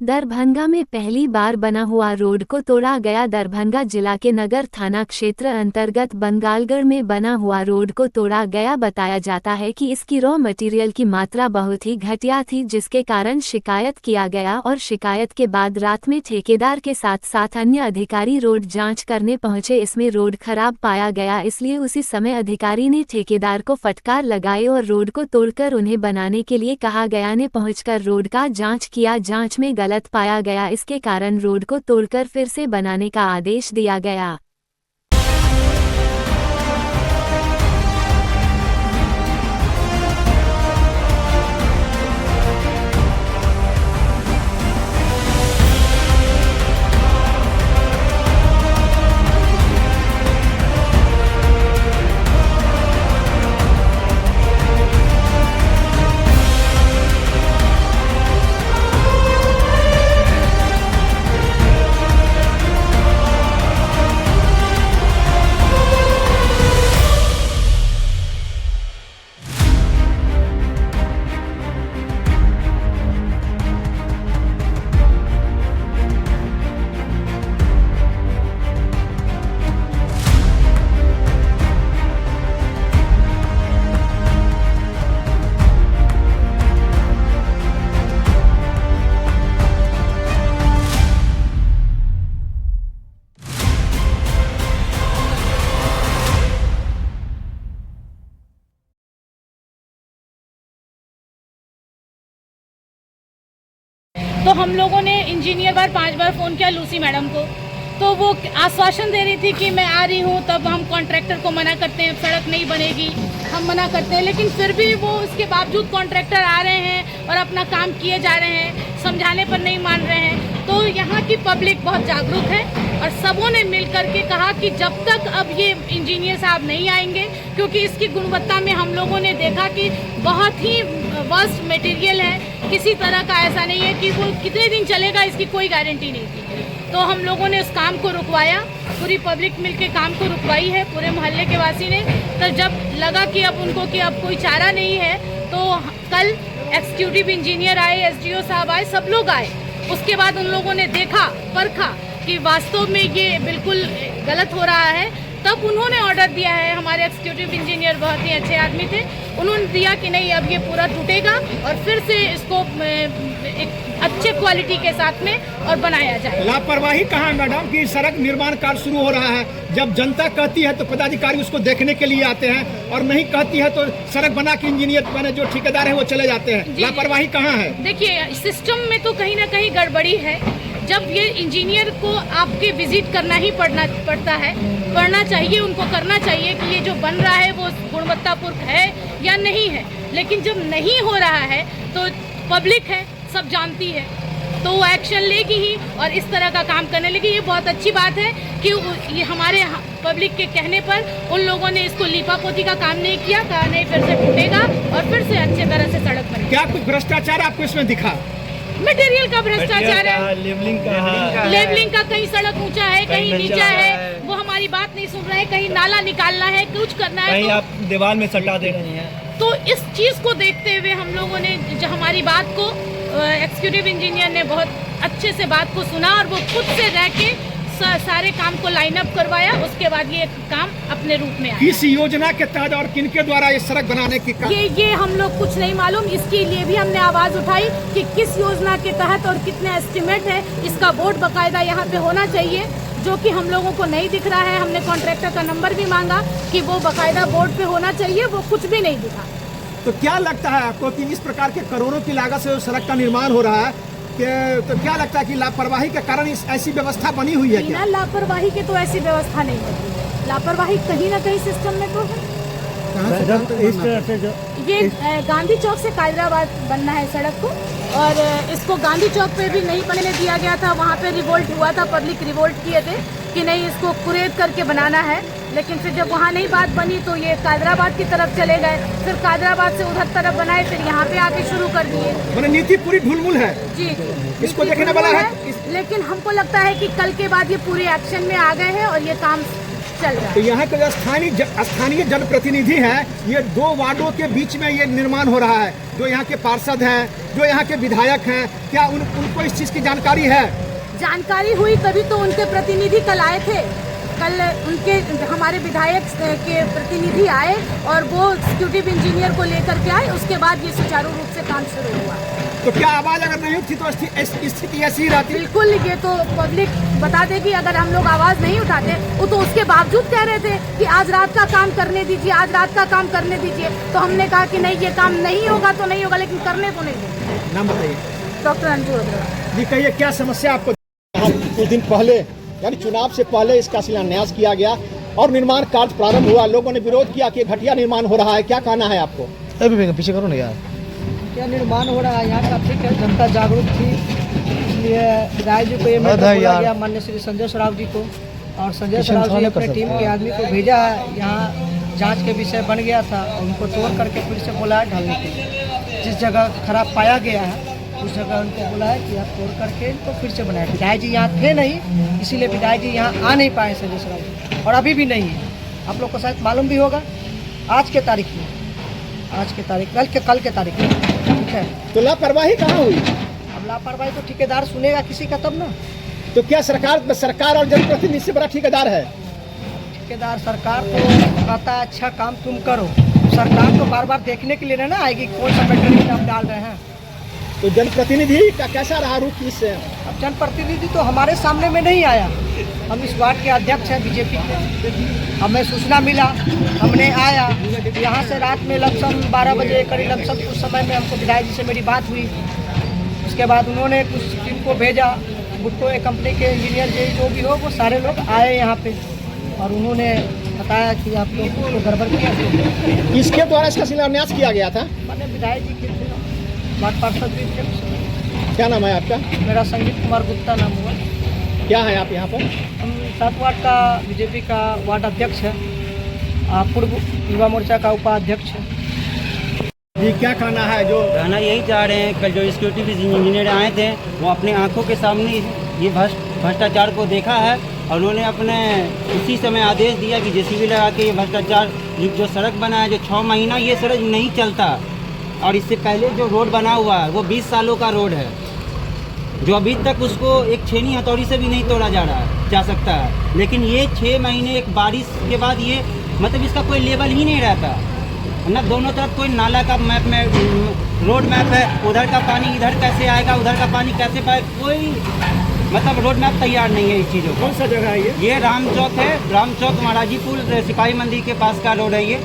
दरभंगा में पहली बार बना हुआ रोड को तोड़ा गया। दरभंगा जिला के नगर थाना क्षेत्र अंतर्गत बंगालगढ़ में बना हुआ रोड को तोड़ा गया। बताया जाता है कि इसकी रॉ मटेरियल की मात्रा बहुत ही घटिया थी, जिसके कारण शिकायत किया गया और शिकायत के बाद रात में ठेकेदार के साथ साथ अन्य अधिकारी रोड जांच करने पहुंचे। इसमें रोड खराब पाया गया, इसलिए उसी समय अधिकारी ने ठेकेदार को फटकार लगाई और रोड को तोड़कर उन्हें बनाने के लिए कहा गया। ने पहुंचकर रोड का जांच किया। जांच में गलत पाया गया, इसके कारण रोड को तोड़कर फिर से बनाने का आदेश दिया गया। तो हम लोगों ने इंजीनियर बार 5 बार फ़ोन किया लूसी मैडम को, तो वो आश्वासन दे रही थी कि मैं आ रही हूँ। तब हम कॉन्ट्रैक्टर को मना करते हैं, सड़क नहीं बनेगी, हम मना करते हैं, लेकिन फिर भी वो उसके बावजूद कॉन्ट्रैक्टर आ रहे हैं और अपना काम किए जा रहे हैं, समझाने पर नहीं मान रहे हैं। तो यहाँ की पब्लिक बहुत जागरूक है और सबों ने मिल कर के कहा कि जब तक अब ये इंजीनियर साहब नहीं आएंगे, क्योंकि इसकी गुणवत्ता में हम लोगों ने देखा कि बहुत ही वर्स्ट मटेरियल है, किसी तरह का ऐसा नहीं है कि वो कितने दिन चलेगा, इसकी कोई गारंटी नहीं थी। तो हम लोगों ने उस काम को रुकवाया, पूरी पब्लिक मिलके काम को रुकवाई है, पूरे मोहल्ले के वासी ने। तो जब लगा कि अब उनको कि अब कोई चारा नहीं है, तो कल एग्जीक्यूटिव इंजीनियर आए, एसडीओ साहब आए, सब लोग आए। उसके बाद उन लोगों ने देखा, परखा कि वास्तव में ये बिल्कुल गलत हो रहा है। तब उन्होंने ऑर्डर दिया है, हमारे एग्जीक्यूटिव इंजीनियर बहुत ही अच्छे आदमी थे, उन्होंने दिया कि नहीं अब ये पूरा टूटेगा और फिर से इसको एक अच्छे क्वालिटी के साथ में और बनाया जाए। लापरवाही कहाँ है मैडम कि सड़क निर्माण कार्य शुरू हो रहा है, जब जनता कहती है तो पदाधिकारी उसको देखने के लिए आते हैं और नहीं कहती है तो सड़क बना के इंजीनियर बने जो ठेकेदार है वो चले जाते हैं। लापरवाही कहाँ है? देखिए सिस्टम में तो कहीं ना कहीं गड़बड़ी है। जब ये इंजीनियर को आपके विजिट करना ही पड़ता है, पढ़ना चाहिए, उनको करना चाहिए कि ये जो बन रहा है वो गुणवत्तापूर्ण है या नहीं है। लेकिन जब नहीं हो रहा है तो पब्लिक है, सब जानती है, तो वो एक्शन लेगी ही और इस तरह का काम करने लगी। ये बहुत अच्छी बात है कि ये हमारे पब्लिक के कहने पर उन लोगों ने इसको लीपापोती का काम नहीं किया, कहा नहीं फिर से टूटेगा और फिर से अच्छे तरह से सड़क बनेगी। क्या कुछ भ्रष्टाचार आपको इसमें दिखा? मटेरियल का भ्रष्टाचार है, लेवलिंग का कहीं सड़क ऊंचा है, कहीं नीचा है, वो हमारी बात नहीं सुन रहे हैं, कहीं नाला निकालना है, कुछ करना है, कहीं आप दीवार में सटा दे रही हैं। तो इस चीज को देखते हुए हम लोगों ने जो हमारी बात को एग्जीक्यूटिव इंजीनियर ने बहुत अच्छे से बात को सुना और वो खुद से रह के सारे काम को लाइन अप करवाया। उसके बाद ये काम अपने रूप में आया। किस योजना के तहत और किनके द्वारा ये सड़क बनाने की ये हम लोग कुछ नहीं मालूम। इसके लिए भी हमने आवाज उठाई कि किस योजना के तहत और कितने एस्टिमेट है, इसका बोर्ड बकायदा यहाँ पे होना चाहिए, जो कि हम लोगों को नहीं दिख रहा है। हमने कॉन्ट्रैक्टर का नंबर भी मांगा कि वो बकायदा बोर्ड पे होना चाहिए, वो कुछ भी नहीं दिखा। तो क्या लगता है आपको कि इस प्रकार के करोड़ों की लागत से सड़क का निर्माण हो रहा है, तो क्या लगता है कि लापरवाही के कारण ऐसी व्यवस्था बनी हुई है? बिना लापरवाही के तो ऐसी व्यवस्था नहीं है। लापरवाही कहीं ना कहीं सिस्टम में तो है। ये गांधी चौक से कायदराबाद बनना है सड़क को, और इसको गांधी चौक पे भी नहीं बनने दिया गया था। वहाँ पे रिवोल्ट हुआ था, पब्लिक रिवोल्ट किए थे कि नहीं इसको कुरेद करके बनाना है। लेकिन फिर जब वहाँ नहीं बात बनी तो ये कायदराबाद की तरफ चले गए, फिर कायदराबाद से उधर तरफ बनाए, फिर यहाँ पे आके शुरू कर दिए। मैंने नीति पूरी ढुलमुल है जी, इसको देखने वाला है। लेकिन हमको लगता है कि कल के बाद ये पूरे एक्शन में आ गए हैं और ये काम चल रहा तो है। यहाँ के जो स्थानीय जनप्रतिनिधि हैं, ये 2 वार्डों के बीच में ये निर्माण हो रहा है। जो यहाँ के पार्षद हैं, जो यहाँ के विधायक हैं, क्या उनको इस चीज़ की जानकारी है? जानकारी हुई तभी तो उनके प्रतिनिधि कल आए थे। कल उनके हमारे विधायक के प्रतिनिधि आए और वो एग्जीक्यूटिव इंजीनियर को लेकर के आए। उसके बाद ये सुचारू रूप से काम शुरू हुआ। तो क्या आवाज़ अगर नहीं उठती तो स्थिति ऐसी ही रहती? बिल्कुल, ये तो पब्लिक बता देगी। अगर हम लोग आवाज़ नहीं उठाते, वो तो उसके बावजूद कह रहे थे कि आज रात का काम करने दीजिए, आज रात का काम करने दीजिए। तो हमने कहा कि नहीं, ये काम नहीं होगा तो नहीं होगा, लेकिन करने को नहीं देंगे। नाम बताइए। डॉक्टर अंजू अग्रवाल जी, कहिए क्या समस्या आपको? कुछ दिन पहले यानी चुनाव से पहले इसका शिलान्यास किया गया और निर्माण कार्य प्रारंभ हुआ। लोगों ने विरोध किया कि घटिया निर्माण हो रहा है, क्या कहना है आपको? अभी पीछे करो ना यार। क्या निर्माण हो रहा है यहाँ का? ठीक है, जनता जागरूक थी, इसलिए विधायक जी को ये मैटर बोला गया, माननीय श्री संजय सराव जी को। और संजय सराव जी अपने टीम के आदमी को भेजा है। यहाँ जांच के विषय बन गया था और उनको तोड़ करके फिर से बोला है ढालने के लिए। जिस जगह खराब पाया गया है उस जगह उनको बोला है कि आप तोड़ करके इनको फिर से बनाए। विधायक जी यहाँ थे नहीं, इसीलिए विधायक जी यहाँ आ नहीं पाए संजय सराव जी, और अभी भी नहीं है। आप लोग को शायद मालूम भी होगा, आज के तारीख में, आज के तारीख कल के तारीख में, ठीक है। तो लापरवाही कहाँ हुई? अब लापरवाही तो ठेकेदार सुनेगा किसी का तब ना। तो क्या सरकार और जनप्रतिनिधि से बड़ा ठेकेदार है? ठेकेदार सरकार तो कहता है अच्छा काम तुम करो, सरकार तो बार बार देखने के लिए ना आएगी कौन सा मेटेरियल आप डाल रहे हैं। तो जनप्रतिनिधि का कैसा रहा रुख इससे? अब जनप्रतिनिधि तो हमारे सामने में नहीं आया। हम इस वार्ड के अध्यक्ष हैं बीजेपी के। हमें सूचना मिला, हमने आया यहाँ से रात में लमसम 12 बजे करीब लमसम उस समय में हमको विधायक जी से मेरी बात हुई। उसके बाद उन्होंने कुछ टीम को भेजा, बुट्टो कंपनी के इंजीनियर जो भी हो वो सारे लोग आए यहाँ पे और उन्होंने बताया कि आप लोग को गड़बड़ किया। किसके द्वारा इसका शिलान्यास किया गया था? मैंने विधायक जी के वार्ड पार्षद भी थे। क्या नाम है आपका? मेरा संगीत कुमार गुप्ता नाम हुआ। क्या है आप यहाँ पर? हम 7 वार्ड का बीजेपी का वार्ड अध्यक्ष है, पूर्व युवा मोर्चा का उपाध्यक्ष है। जी, क्या कहना है? जो कहना यही चाह रहे हैं, कल जो एग्जीक्यूटिव इंजीनियर आए थे वो अपने आंखों के सामने ये भ्रष्टाचार को देखा है और उन्होंने अपने उसी समय आदेश दिया कि जेसीबी लगा के ये भ्रष्टाचार जो सड़क बना है, जो 6 महीना ये सड़क नहीं चलता और इससे पहले जो रोड बना हुआ है वो 20 सालों का रोड है, जो अभी तक उसको एक छेनी हथौड़ी से भी नहीं तोड़ा जा सकता है। लेकिन ये 6 महीने एक बारिश के बाद ये मतलब इसका कोई लेवल ही नहीं रहता ना। दोनों तरफ कोई नाला का मैप में रोड मैप है, उधर का पानी इधर कैसे आएगा, उधर का पानी कैसे पाए, कोई मतलब रोड मैप तैयार नहीं है इस चीज़ों। कौन सा जगह है ये? ये राम चौक है, राम चौक महाराजीपुर सिपाही मंदिर के पास का रोड है ये।